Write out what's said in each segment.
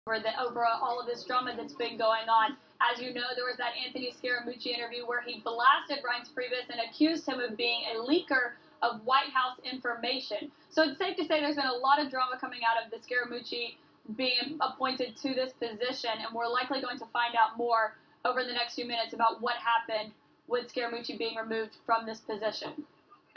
over all of this drama that's been going on. As you know, there was that Anthony Scaramucci interview where he blasted Reince Priebus and accused him of being a leaker of White House information. So it's safe to say there's been a lot of drama coming out of the Scaramucci being appointed to this position, and we're likely going to find out more over the next few minutes about what happened with Scaramucci being removed from this position.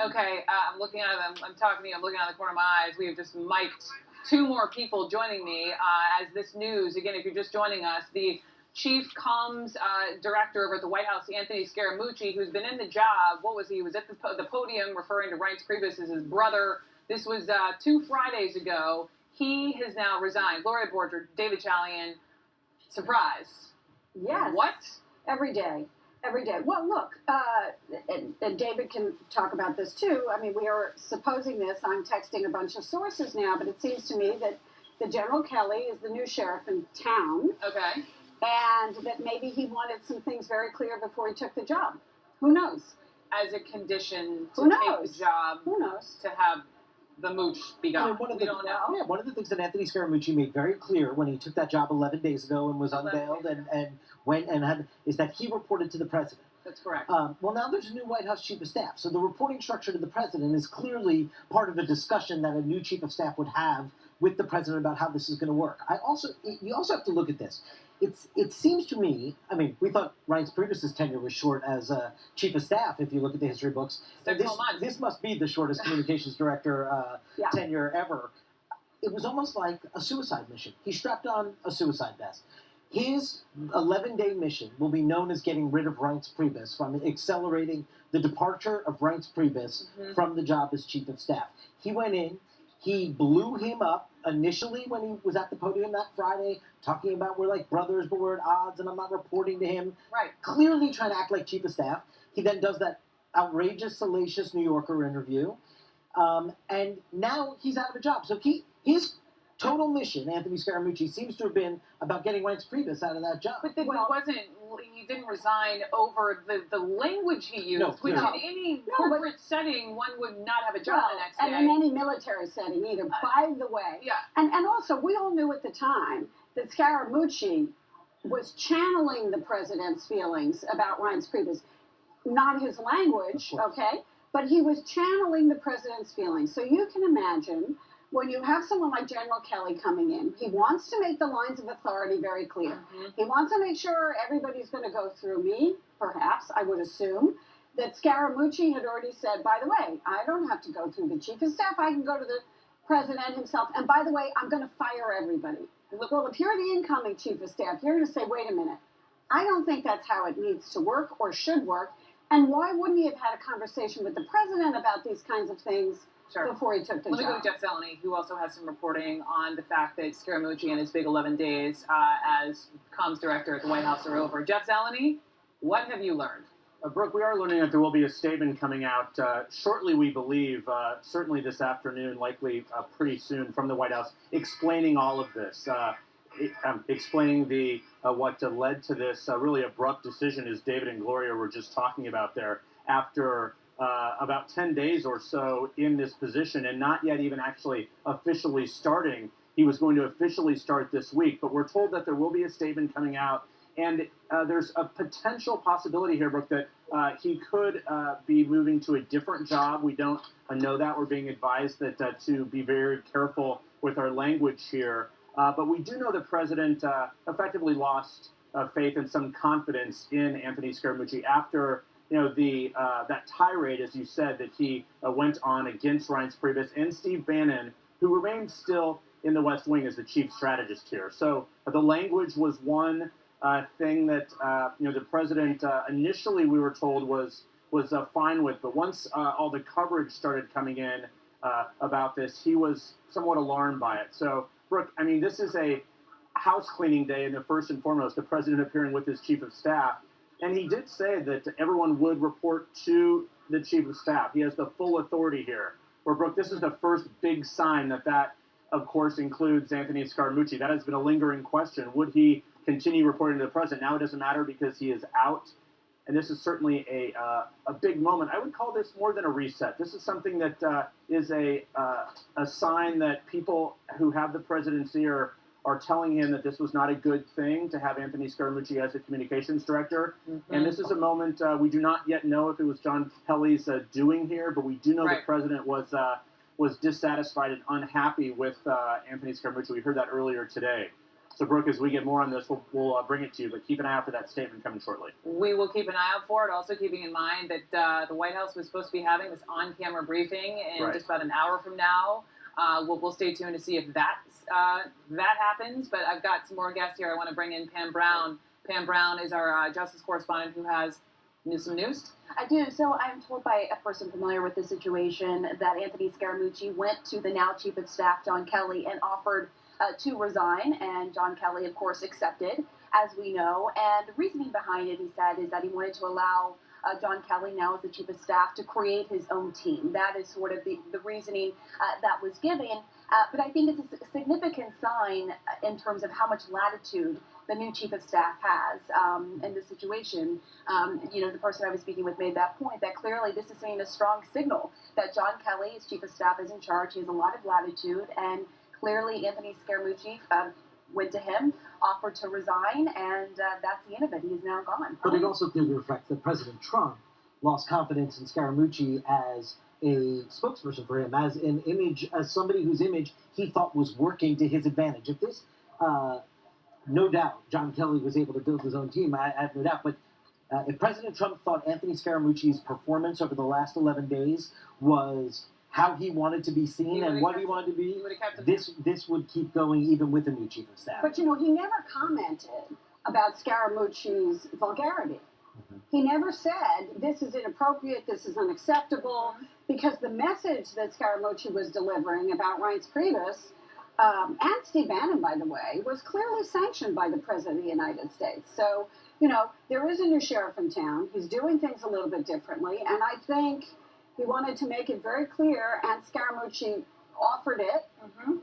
Okay, I'm looking at them. I'm talking to you. I'm looking out of the corner of my eyes. We have just mic'd two more people joining me as this news. Again, if you're just joining us, the chief comms director over at the White House, Anthony Scaramucci, who's been in the job. What was he? He was at the podium referring to Reince Priebus as his brother. This was 2 Fridays ago. He has now resigned. Gloria Borger, David Chalian, surprise. Yes. What? Every day. Every day. Well, look, and David can talk about this too. I mean, we are supposing this. I'm texting a bunch of sources now, but it seems to me that the General Kelly is the new sheriff in town. Okay. And that maybe he wanted some things very clear before he took the job. Who knows? As a condition to take the job. Who knows? To have the mooch be gone. I mean, one of the things that Anthony Scaramucci made very clear when he took that job 11 days ago and was unveiled and went and had is that he reported to the president. That's correct. Well, now there's a new White House chief of staff, so the reporting structure to the president is clearly part of the discussion that a new chief of staff would have with the president about how this is going to work. You also have to look at this. It seems to me, I mean, we thought Reince Priebus's tenure was short as chief of staff, if you look at the history books. This must be the shortest communications director tenure ever. It was almost like a suicide mission. He strapped on a suicide vest. His 11-day mission will be known as getting rid of Reince Priebus, from accelerating the departure of Reince Priebus from the job as chief of staff. He went in, he blew him up initially when he was at the podium that Friday, talking about we're like brothers, but we're at odds, and I'm not reporting to him. Right. Clearly trying to act like chief of staff. He then does that outrageous, salacious New Yorker interview, and now he's out of a job. So his total mission, Anthony Scaramucci, seems to have been about getting Reince Priebus out of that job. But then he didn't resign over the language he used, which in any corporate setting, one would not have a job the next day. And in any military setting either, by the way. Yeah. And also, we all knew at the time that Scaramucci was channeling the president's feelings about Reince Priebus. Not his language, okay? But he was channeling the president's feelings. So you can imagine, when you have someone like General Kelly coming in, he wants to make the lines of authority very clear. He wants to make sure everybody's going to go through me, perhaps, I would assume, that Scaramucci had already said, by the way, I don't have to go through the chief of staff, I can go to the president himself, and by the way, I'm going to fire everybody. Well, if you're the incoming chief of staff, you're going to say, wait a minute, I don't think that's how it needs to work or should work, and why wouldn't he have had a conversation with the president about these kinds of things before he took the job? Let me go to Jeff Zeleny, who also has some reporting on the fact that Scaramucci and his big 11 days as comms director at the White House are over. Jeff Zeleny, what have you learned? Brooke, we are learning that there will be a statement coming out shortly, we believe, certainly this afternoon, likely pretty soon, from the White House, explaining all of this, explaining what led to this really abrupt decision, as David and Gloria were just talking about there, after about 10 days or so in this position and not yet even actually officially starting. He was going to officially start this week, but we're told that there will be a statement coming out, and there's a potential possibility here, Brooke, that he could be moving to a different job. We don't know that. We're being advised that to be very careful with our language here. But we do know the president effectively lost faith and some confidence in Anthony Scaramucci after that tirade, as you said, that he went on against Reince Priebus and Steve Bannon, who remains still in the West Wing as the chief strategist here. So the language was one thing that the president initially, we were told, was fine with, but once all the coverage started coming in about this, he was somewhat alarmed by it. So, Brooke, I mean, this is a house cleaning day, and first and foremost, the president appearing with his chief of staff. And he did say that everyone would report to the chief of staff. He has the full authority here. Where, Brooke, this is the first big sign that, of course, includes Anthony Scaramucci. That has been a lingering question. Would he continue reporting to the president? Now it doesn't matter because he is out. And this is certainly a big moment. I would call this more than a reset. This is something that is a sign that people who have the presidency are are telling him that this was not a good thing to have Anthony Scaramucci as the communications director. Mm-hmm. And this is a moment we do not yet know if it was John Kelly's doing here, but we do know the president was dissatisfied and unhappy with Anthony Scaramucci. We heard that earlier today. So, Brooke, as we get more on this, we'll bring it to you, but keep an eye out for that statement coming shortly. We will keep an eye out for it, also keeping in mind that the White House was supposed to be having this on-camera briefing in just about an hour from now. We'll stay tuned to see if that happens, but I've got some more guests here. I want to bring in Pam Brown. Pam Brown is our justice correspondent who has some news. I do. So I'm told by a person familiar with the situation that Anthony Scaramucci went to the now Chief of Staff, John Kelly, and offered to resign, and John Kelly, of course, accepted, as we know. And the reasoning behind it, he said, is that he wanted to allow John Kelly, now as the Chief of Staff, to create his own team. That is sort of the reasoning that was given. But I think it's a significant sign in terms of how much latitude the new Chief of Staff has in this situation. The person I was speaking with made that point, that clearly this is sending a strong signal that John Kelly, as Chief of Staff, is in charge. He has a lot of latitude, and clearly Anthony Scaramucci went to him, offered to resign, and that's the end of it. He is now gone. But it also clearly reflects that President Trump lost confidence in Scaramucci as a spokesperson for him, as an image, as somebody whose image he thought was working to his advantage. If this, no doubt, John Kelly was able to build his own team, I have no doubt, but if President Trump thought Anthony Scaramucci's performance over the last 11 days was how he wanted to be seen and what he wanted to be, this would keep going even with the new Chief of Staff. But, he never commented about Scaramucci's vulgarity. Mm-hmm. He never said, this is inappropriate, this is unacceptable, because the message that Scaramucci was delivering about Reince Priebus, and Steve Bannon, by the way, was clearly sanctioned by the President of the United States. So, there is a new sheriff in town. He's doing things a little bit differently, and I think he wanted to make it very clear, and Scaramucci offered it,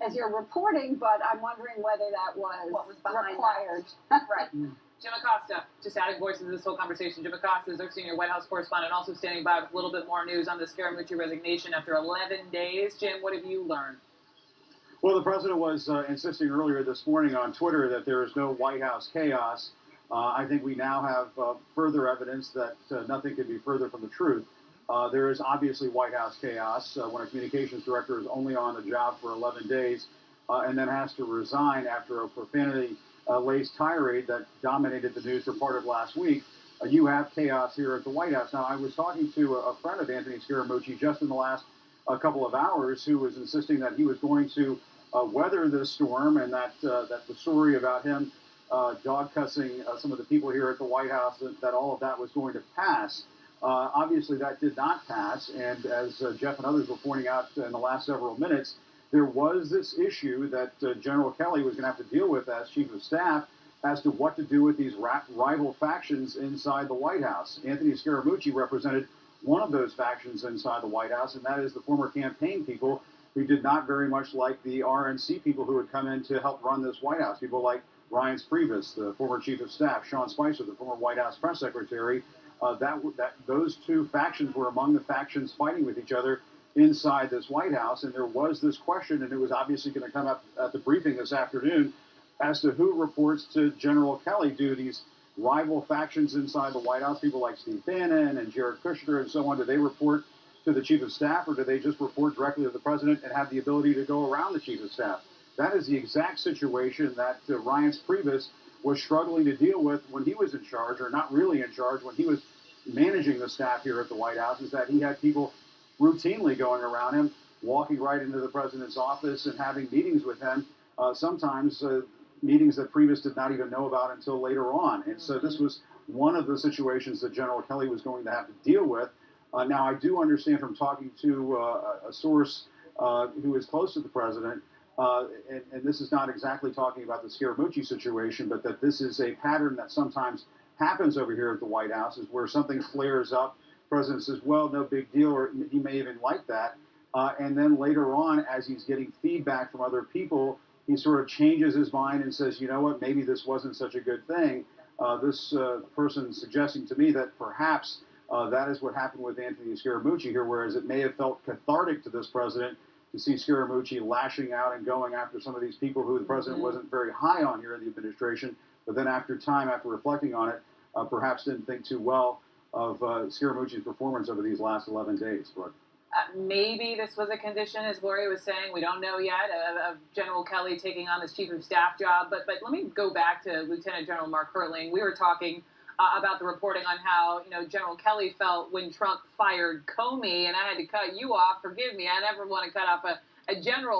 as you're reporting, but I'm wondering whether that was what was behind required. Right. Jim Acosta, just adding voices to this whole conversation. Jim Acosta is our senior White House correspondent, also standing by with a little bit more news on the Scaramucci resignation after 11 days. Jim, what have you learned? Well, the president was insisting earlier this morning on Twitter that there is no White House chaos. I think we now have further evidence that nothing could be further from the truth. There is obviously White House chaos when a communications director is only on the job for 11 days and then has to resign after a profanity-laced tirade that dominated the news for part of last week. You have chaos here at the White House. Now, I was talking to a friend of Anthony Scaramucci just in the last couple of hours who was insisting that he was going to weather this storm and that the story about him dog cussing some of the people here at the White House, that all of that was going to pass. Obviously, that did not pass, and as Jeff and others were pointing out in the last several minutes, there was this issue that General Kelly was going to have to deal with as Chief of Staff as to what to do with these rival factions inside the White House. Anthony Scaramucci represented one of those factions inside the White House, and that is the former campaign people who did not very much like the RNC people who had come in to help run this White House, people like Reince Priebus, the former Chief of Staff, Sean Spicer, the former White House press secretary. Those two factions were among the factions fighting with each other inside this White House, and there was this question, and it was obviously going to come up at the briefing this afternoon, as to who reports to General Kelly. Do these rival factions inside the White House, people like Steve Bannon and Jared Kushner and so on, do they report to the Chief of Staff, or do they just report directly to the President and have the ability to go around the Chief of Staff? That is the exact situation that Reince Priebus was struggling to deal with when he was in charge, or not really in charge, when he was managing the staff here at the White House, is that he had people routinely going around him, walking right into the President's office and having meetings with him, sometimes meetings that Priebus did not even know about until later on. And so this was one of the situations that General Kelly was going to have to deal with. Now, I do understand from talking to a source who is close to the President, and this is not exactly talking about the Scaramucci situation, but that this is a pattern that sometimes happens over here at the White House, is where something flares up, the President says, well, no big deal, or he may even like that. And then later on, as he's getting feedback from other people, he sort of changes his mind and says, you know what, maybe this wasn't such a good thing. This person suggesting to me that perhaps that is what happened with Anthony Scaramucci here, whereas it may have felt cathartic to this president to see Scaramucci lashing out and going after some of these people who the president wasn't very high on here in the administration, but then after reflecting on it, perhaps didn't think too well of Scaramucci's performance over these last 11 days. But maybe this was a condition, as Gloria was saying. We don't know yet of General Kelly taking on this chief of staff job. But let me go back to Lieutenant General Mark Hertling. We were talking about the reporting on how General Kelly felt when Trump fired Comey, and I had to cut you off. Forgive me, I never want to cut off a general.